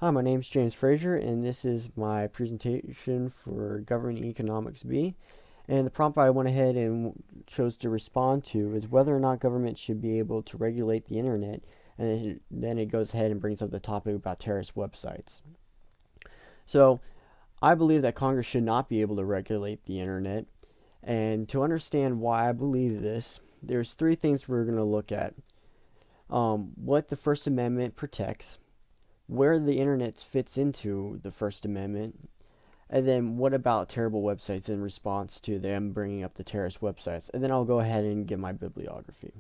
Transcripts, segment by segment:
Hi, my name is James Frazier, and this is my presentation for Government Economics B. And the prompt I went ahead and chose to respond to is whether or not government should be able to regulate the internet. And then it goes ahead and brings up the topic about terrorist websites. So, I believe that Congress should not be able to regulate the internet. And to understand why I believe this, there's three things we're going to look at. What the First Amendment protects, where the internet fits into the First Amendment, and then what about terrible websites in response to them bringing up the terrorist websites, and then I'll go ahead and give my bibliography.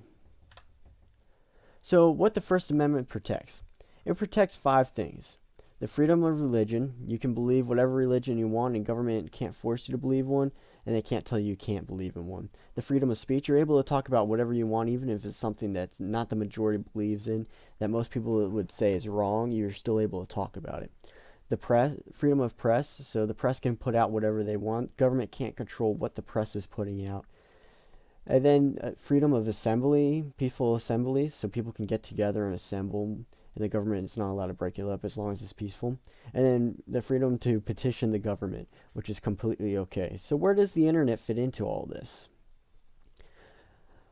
So, what the First Amendment protects? It protects five things. The freedom of religion. You can believe whatever religion you want, and government can't force you to believe one, and they can't tell you can't believe in one. The freedom of speech. You're able to talk about whatever you want, even if it's something that's not the majority believes in, that most people would say is wrong, you're still able to talk about it. The press, freedom of press. So the press can put out whatever they want. Government can't control what the press is putting out. And then freedom of assembly, peaceful assemblies, so people can get together and assemble, and the government is not allowed to break it up as long as it's peaceful. And then the freedom to petition the government, which is completely okay. So where does the internet fit into all this?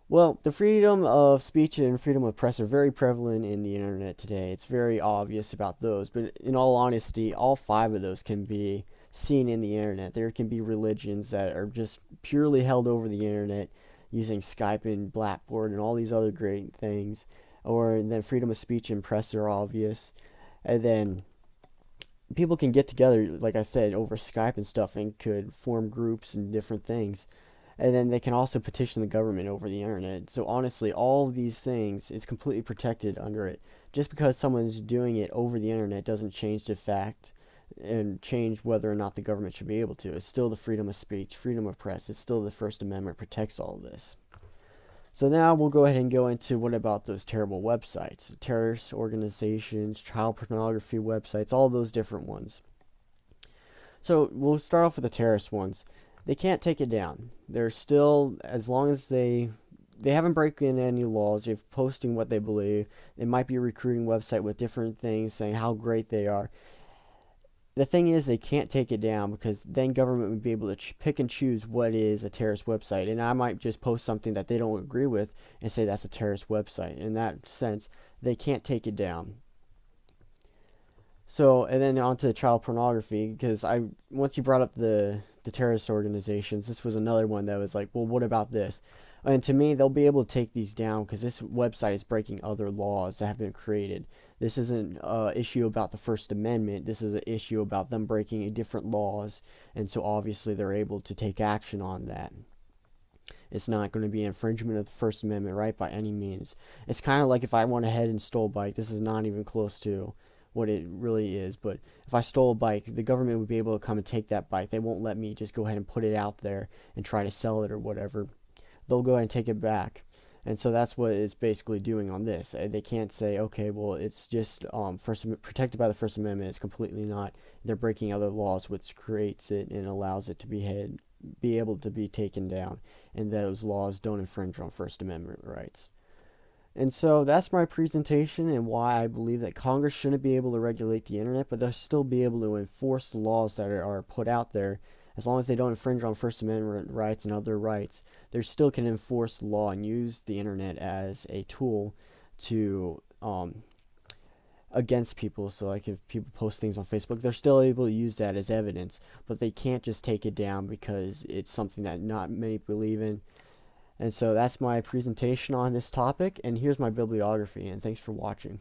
Well, the freedom of speech and freedom of press are very prevalent in the internet today. It's very obvious about those, but in all honesty, all five of those can be seen in the internet. There can be religions that are just purely held over the internet using Skype and Blackboard and all these other great things. Or then freedom of speech and press are obvious. And then people can get together, like I said, over Skype and stuff and could form groups and different things. And then they can also petition the government over the internet. So honestly, all of these things is completely protected under it. Just because someone's doing it over the internet doesn't change the fact and change whether or not the government should be able to. It's still the freedom of speech, freedom of press. It's still the First Amendment protects all of this. So now we'll go ahead and go into what about those terrible websites, terrorist organizations, child pornography websites, all those different ones. So we'll start off with the terrorist ones. They can't take it down. They're still, as long as they haven't broken any laws. They're posting what they believe. They might be a recruiting website with different things saying how great they are. The thing is, they can't take it down because then government would be able to pick and choose what is a terrorist website. And I might just post something that they don't agree with and say that's a terrorist website. In that sense, they can't take it down. So, and then on to the child pornography, because once you brought up the terrorist organizations, this was another one that was like, well, what about this? And to me, they'll be able to take these down because this website is breaking other laws that have been created. This isn't an issue about the First Amendment. This is an issue about them breaking different laws, and so obviously they're able to take action on that. It's not going to be infringement of the First Amendment right by any means. It's kind of like if I went ahead and stole a bike. This is not even close to what it really is, but if I stole a bike, the government would be able to come and take that bike. They won't let me just go ahead and put it out there and try to sell it or whatever. They'll go ahead and take it back. And so that's what it's basically doing on this. They can't say, okay, well, it's just protected by the First Amendment. It's completely not. They're breaking other laws, which creates it and allows it to be able to be taken down. And those laws don't infringe on First Amendment rights. And so that's my presentation and why I believe that Congress shouldn't be able to regulate the internet, but they'll still be able to enforce the laws that are put out there. As long as they don't infringe on First Amendment rights and other rights, they still can enforce the law and use the internet as a tool to against people. So like if people post things on Facebook, they're still able to use that as evidence, but they can't just take it down because it's something that not many believe in. And so that's my presentation on this topic, and here's my bibliography, and thanks for watching.